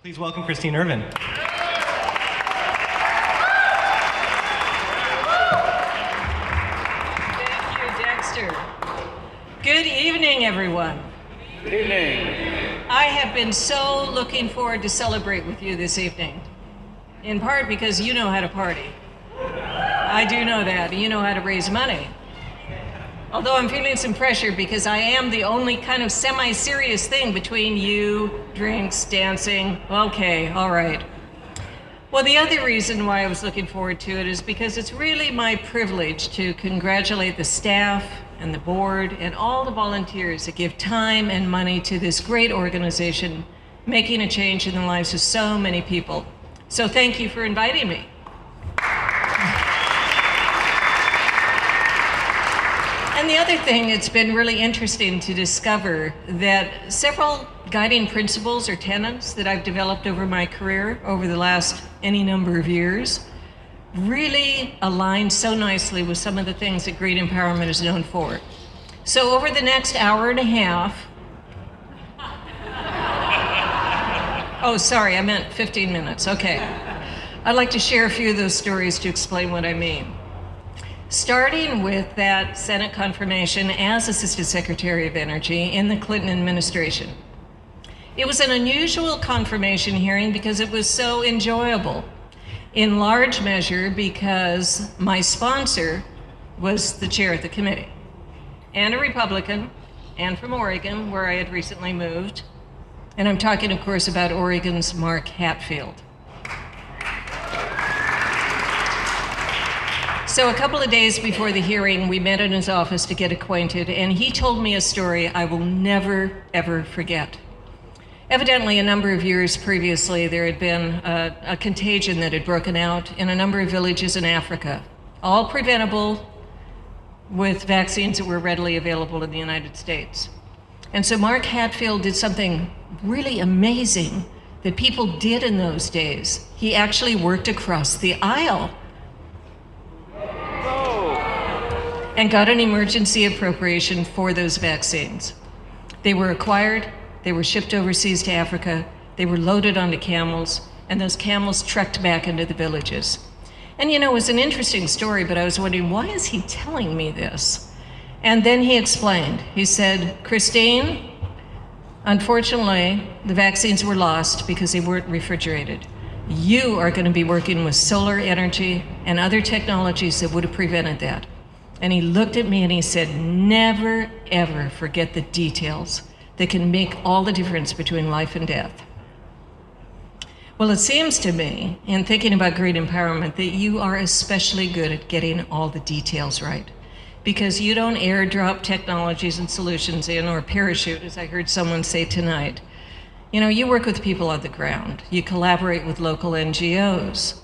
Please welcome Christine Ervin. Thank you, Dexter. Good evening, everyone. Good evening. I have been so looking forward to celebrate with you this evening, in part because you know how to party. I do know that. You know how to raise money. Although I'm feeling some pressure because I am the only kind of semi-serious thing between you, drinks, dancing. Okay, all right. Well, the other reason why I was looking forward to it is because it's really my privilege to congratulate the staff and the board and all the volunteers that give time and money to this great organization, making a change in the lives of so many people. So thank you for inviting me. And the other thing, it's been really interesting to discover that several guiding principles or tenets that I've developed over my career over the last any number of years really align so nicely with some of the things that Great Empowerment is known for. So over the next hour and a half, oh, sorry, I meant 15 minutes, okay. I'd like to share a few of those stories to explain what I mean. Starting with that Senate confirmation as Assistant Secretary of Energy in the Clinton administration. It was an unusual confirmation hearing because it was so enjoyable, in large measure because my sponsor was the chair of the committee, and a Republican, and from Oregon, where I had recently moved. And I'm talking, of course, about Oregon's Mark Hatfield. So a couple of days before the hearing, we met in his office to get acquainted, and he told me a story I will never, ever forget. Evidently, a number of years previously, there had been a contagion that had broken out in a number of villages in Africa, all preventable with vaccines that were readily available in the United States. And so Mark Hatfield did something really amazing that people did in those days. He actually worked across the aisle and got an emergency appropriation for those vaccines. They were acquired, they were shipped overseas to Africa, they were loaded onto camels, and those camels trekked back into the villages. And you know, it was an interesting story, but I was wondering, why is he telling me this? And then he explained. He said, Christine, unfortunately, the vaccines were lost because they weren't refrigerated. You are going to be working with solar energy and other technologies that would have prevented that. And he looked at me and he said, never, ever forget the details that can make all the difference between life and death. Well, it seems to me, in thinking about Great Empowerment, that you are especially good at getting all the details right. Because you don't airdrop technologies and solutions in, or parachute, as I heard someone say tonight. You know, you work with people on the ground. You collaborate with local NGOs.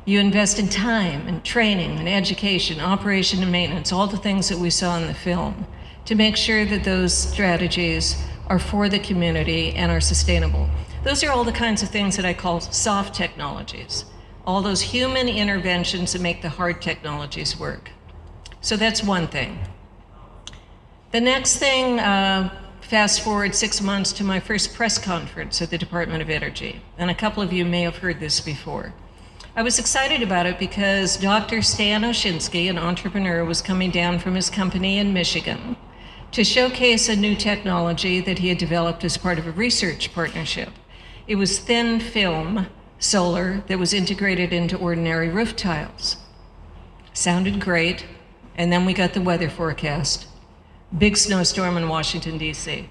You invest in time and training and education, operation and maintenance, all the things that we saw in the film, to make sure that those strategies are for the community and are sustainable. Those are all the kinds of things that I call soft technologies, all those human interventions that make the hard technologies work. So that's one thing. The next thing, fast forward 6 months to my first press conference at the Department of Energy, and a couple of you may have heard this before. I was excited about it because Dr. Stan Oshinsky, an entrepreneur, was coming down from his company in Michigan to showcase a new technology that he had developed as part of a research partnership. It was thin film solar that was integrated into ordinary roof tiles. Sounded great, and then we got the weather forecast. Big snowstorm in Washington, D.C.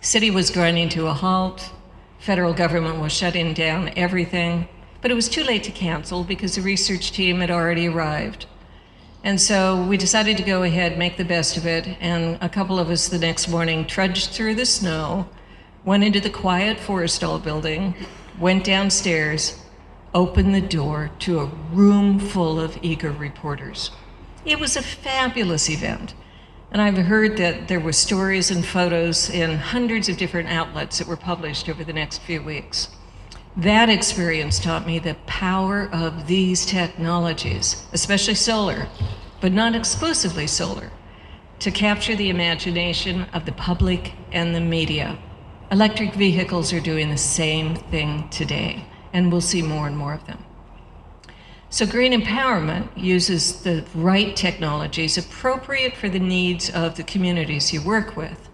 City was grinding to a halt. Federal government was shutting down everything. But it was too late to cancel because the research team had already arrived. And so we decided to go ahead, make the best of it, and a couple of us the next morning trudged through the snow, went into the quiet Forrestal building, went downstairs, opened the door to a room full of eager reporters. It was a fabulous event. And I've heard that there were stories and photos in hundreds of different outlets that were published over the next few weeks. That experience taught me the power of these technologies, especially solar, but not exclusively solar, to capture the imagination of the public and the media. Electric vehicles are doing the same thing today, and we'll see more and more of them. So green empowerment uses the right technologies appropriate for the needs of the communities you work with,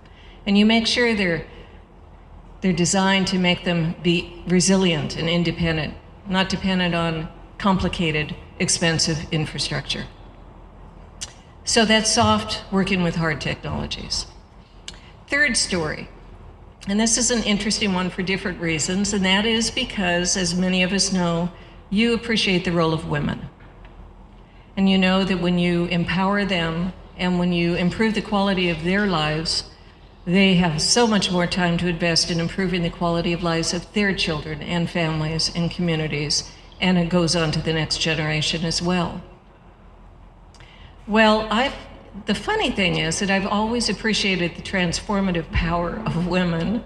and you make sure they're designed to make them be resilient and independent, not dependent on complicated, expensive infrastructure. So that's soft working with hard technologies. Third story, and this is an interesting one for different reasons, and that is because, as many of us know, you appreciate the role of women. And you know that when you empower them and when you improve the quality of their lives, they have so much more time to invest in improving the quality of lives of their children and families and communities, and it goes on to the next generation as well. Well, the funny thing is that I've always appreciated the transformative power of women,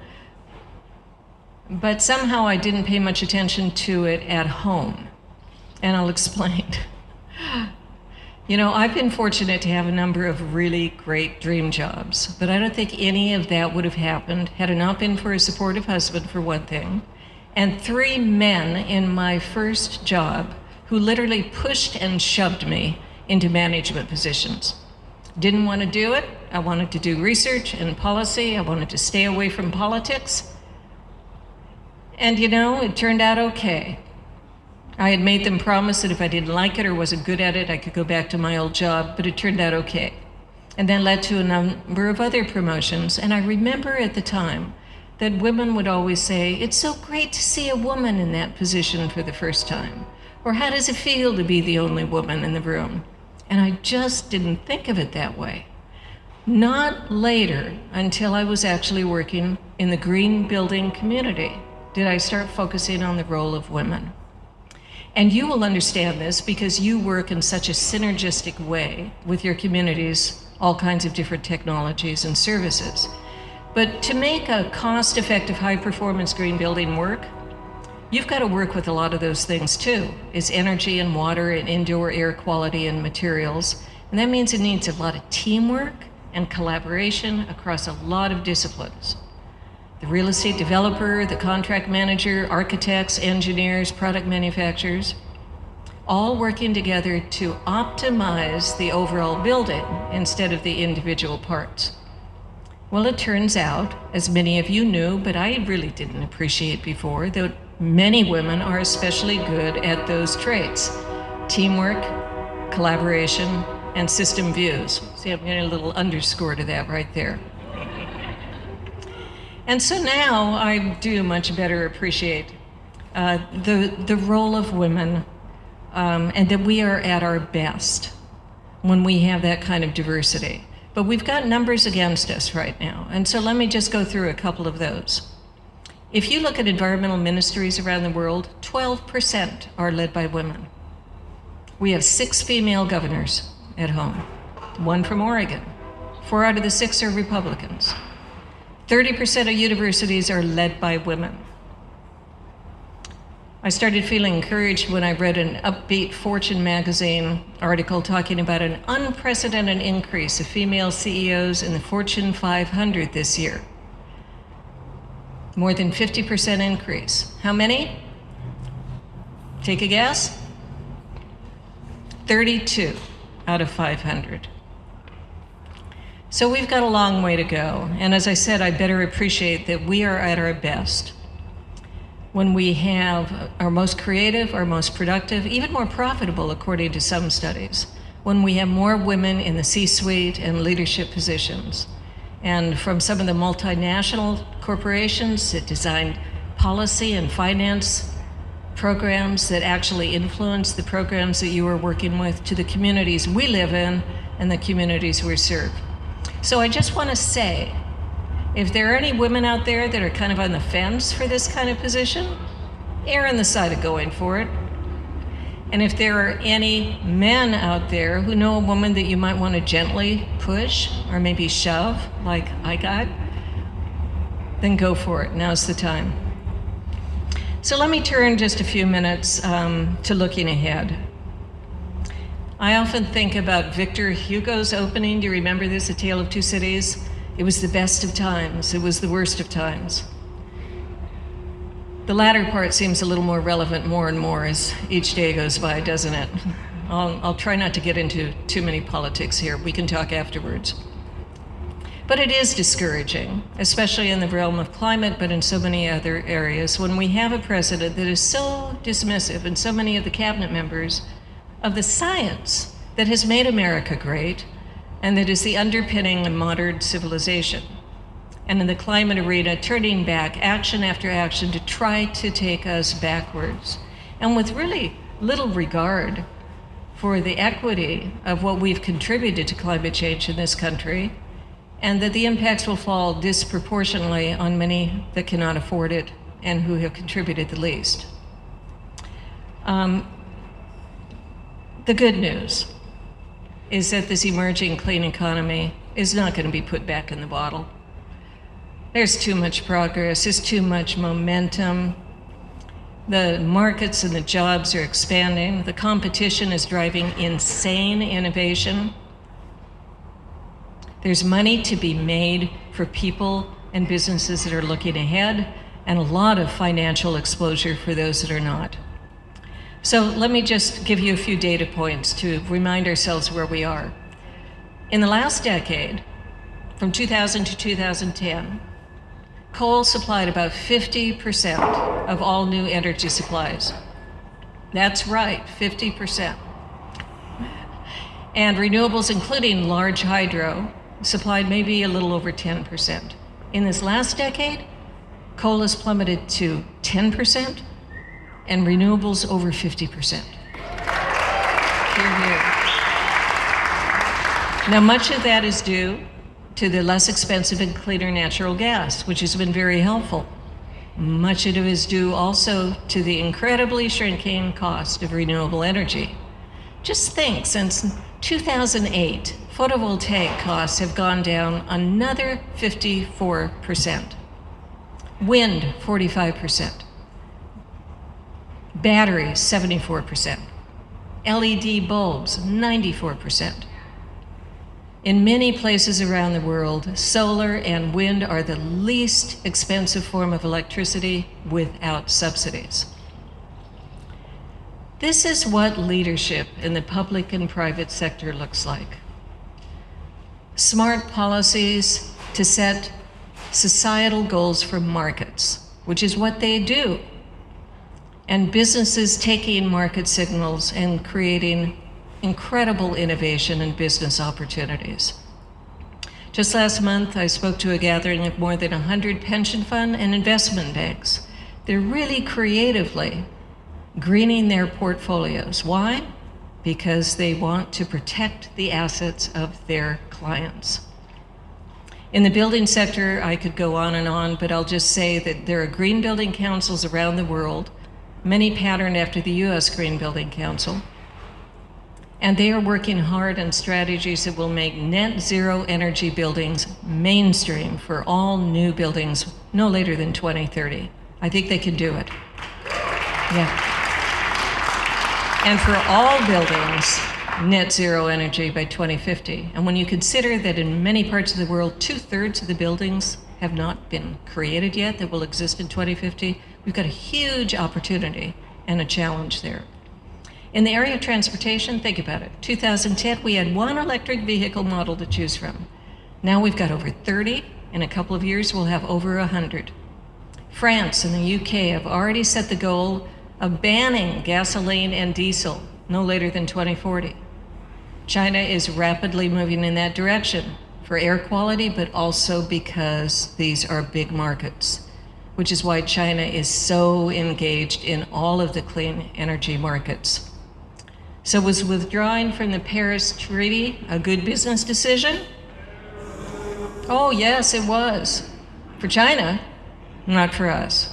but somehow I didn't pay much attention to it at home, and I'll explain. You know, I've been fortunate to have a number of really great dream jobs, but I don't think any of that would have happened had it not been for a supportive husband, for one thing, and 3 men in my first job who literally pushed and shoved me into management positions. Didn't want to do it. I wanted to do research and policy. I wanted to stay away from politics. And you know, it turned out okay. I had made them promise that if I didn't like it or wasn't good at it, I could go back to my old job, but it turned out okay. And that led to a number of other promotions. And I remember at the time that women would always say, "It's so great to see a woman in that position for the first time." Or, "How does it feel to be the only woman in the room?" And I just didn't think of it that way. Not later, until I was actually working in the green building community, did I start focusing on the role of women. And you will understand this because you work in such a synergistic way with your communities, all kinds of different technologies and services. But to make a cost-effective, high-performance green building work, you've got to work with a lot of those things too. It's energy and water and indoor air quality and materials. And that means it needs a lot of teamwork and collaboration across a lot of disciplines. The real estate developer, the contract manager, architects, engineers, product manufacturers, all working together to optimize the overall building instead of the individual parts. Well, it turns out, as many of you knew, but I really didn't appreciate before, that many women are especially good at those traits: teamwork, collaboration, and system views. See, I'm getting a little underscore to that right there. And so now I do much better appreciate the role of women, and that we are at our best when we have that kind of diversity. But we've got numbers against us right now, and so let me just go through a couple of those. If you look at environmental ministries around the world, 12% are led by women. We have 6 female governors at home, 1 from Oregon. 4 out of the 6 are Republicans. 30% of universities are led by women. I started feeling encouraged when I read an upbeat Fortune magazine article talking about an unprecedented increase of female CEOs in the Fortune 500 this year. More than 50% increase. How many? Take a guess? 32 out of 500. So we've got a long way to go. And as I said, I better appreciate that we are at our best when we have our most creative, our most productive, even more profitable, according to some studies, when we have more women in the C-suite and leadership positions. And from some of the multinational corporations that design policy and finance programs that actually influence the programs that you are working with, to the communities we live in and the communities we serve. So I just want to say, if there are any women out there that are kind of on the fence for this kind of position, err on the side of going for it. And if there are any men out there who know a woman that you might want to gently push or maybe shove, like I got, then go for it. Now's the time. So let me turn just a few minutes to looking ahead. I often think about Victor Hugo's opening. Do you remember this, A Tale of Two Cities? It was the best of times. It was the worst of times. The latter part seems a little more relevant more and more as each day goes by, doesn't it? I'll try not to get into too many politics here. We can talk afterwards. But it is discouraging, especially in the realm of climate, but in so many other areas, when we have a president that is so dismissive, and so many of the cabinet members, of the science that has made America great and that is the underpinning of modern civilization. And in the climate arena, turning back action after action to try to take us backwards, and with really little regard for the equity of what we've contributed to climate change in this country, and that the impacts will fall disproportionately on many that cannot afford it and who have contributed the least. The good news is that this emerging clean economy is not going to be put back in the bottle. There's too much progress, there's too much momentum. The markets and the jobs are expanding. The competition is driving insane innovation. There's money to be made for people and businesses that are looking ahead, and a lot of financial exposure for those that are not. So let me just give you a few data points to remind ourselves where we are. In the last decade, from 2000 to 2010, coal supplied about 50% of all new energy supplies. That's right, 50%. And renewables, including large hydro, supplied maybe a little over 10%. In this last decade, coal has plummeted to 10%, and renewables over 50%. Hear, hear. Now, much of that is due to the less expensive and cleaner natural gas, which has been very helpful. Much of it is due also to the incredibly shrinking cost of renewable energy. Just think, since 2008, photovoltaic costs have gone down another 54%. Wind, 45%. Batteries, 74%. LED bulbs, 94%. In many places around the world, solar and wind are the least expensive form of electricity without subsidies. This is what leadership in the public and private sector looks like. Smart policies to set societal goals for markets, which is what they do, and businesses taking market signals and creating incredible innovation and business opportunities. Just last month, I spoke to a gathering of more than 100 pension fund and investment banks. They're really creatively greening their portfolios. Why? Because they want to protect the assets of their clients. In the building sector, I could go on, but I'll just say that there are green building councils around the world, many patterned after the US Green Building Council. And they are working hard on strategies that will make net zero energy buildings mainstream for all new buildings no later than 2030. I think they can do it. Yeah. And for all buildings, net zero energy by 2050. And when you consider that in many parts of the world, 2/3 of the buildings have not been created yet that will exist in 2050, we've got a huge opportunity and a challenge there. In the area of transportation, think about it. 2010, we had one electric vehicle model to choose from. Now we've got over 30. In a couple of years, we'll have over 100. France and the UK have already set the goal of banning gasoline and diesel no later than 2040. China is rapidly moving in that direction for air quality, but also because these are big markets, which is why China is so engaged in all of the clean energy markets. So was withdrawing from the Paris Treaty a good business decision? Oh, yes, it was. For China, not for us.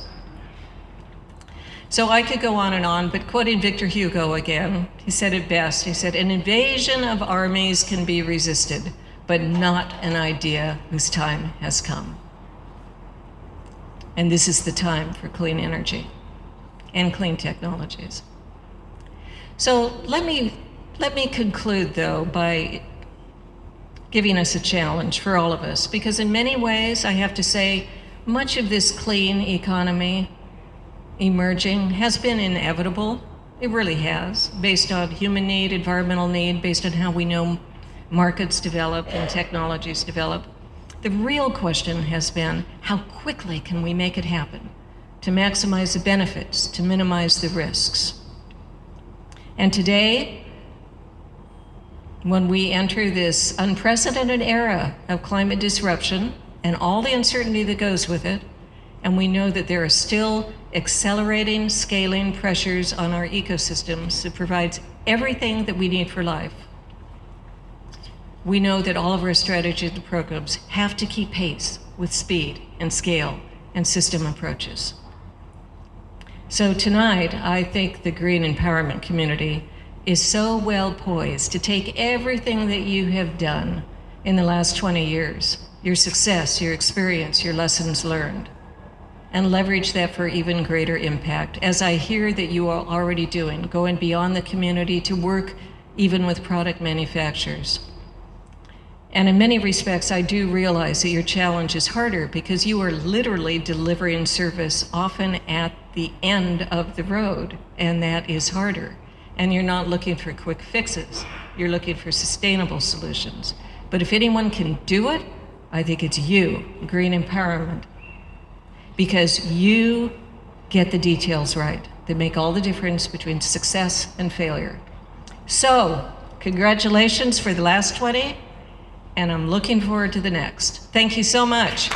So I could go on, but quoting Victor Hugo again, he said it best. He said, "An invasion of armies can be resisted, but not an idea whose time has come." And this is the time for clean energy and clean technologies. So let me conclude, though, by giving us a challenge for all of us, because in many ways, I have to say, much of this clean economy emerging has been inevitable. It really has, based on human need, environmental need, based on how we know markets develop and technologies develop. The real question has been, how quickly can we make it happen to maximize the benefits, to minimize the risks? And today, when we enter this unprecedented era of climate disruption and all the uncertainty that goes with it, and we know that there are still accelerating, scaling pressures on our ecosystems that provides everything that we need for life, we know that all of our strategies and programs have to keep pace with speed and scale and system approaches. So tonight, I think the green empowerment community is so well poised to take everything that you have done in the last 20 years, your success, your experience, your lessons learned, and leverage that for even greater impact, as I hear that you are already doing, going beyond the community to work even with product manufacturers. And in many respects, I do realize that your challenge is harder because you are literally delivering service often at the end of the road, and that is harder. And you're not looking for quick fixes. You're looking for sustainable solutions. But if anyone can do it, I think it's you, Green Empowerment, because you get the details right that make all the difference between success and failure. So, congratulations for the last 20. And I'm looking forward to the next. Thank you so much.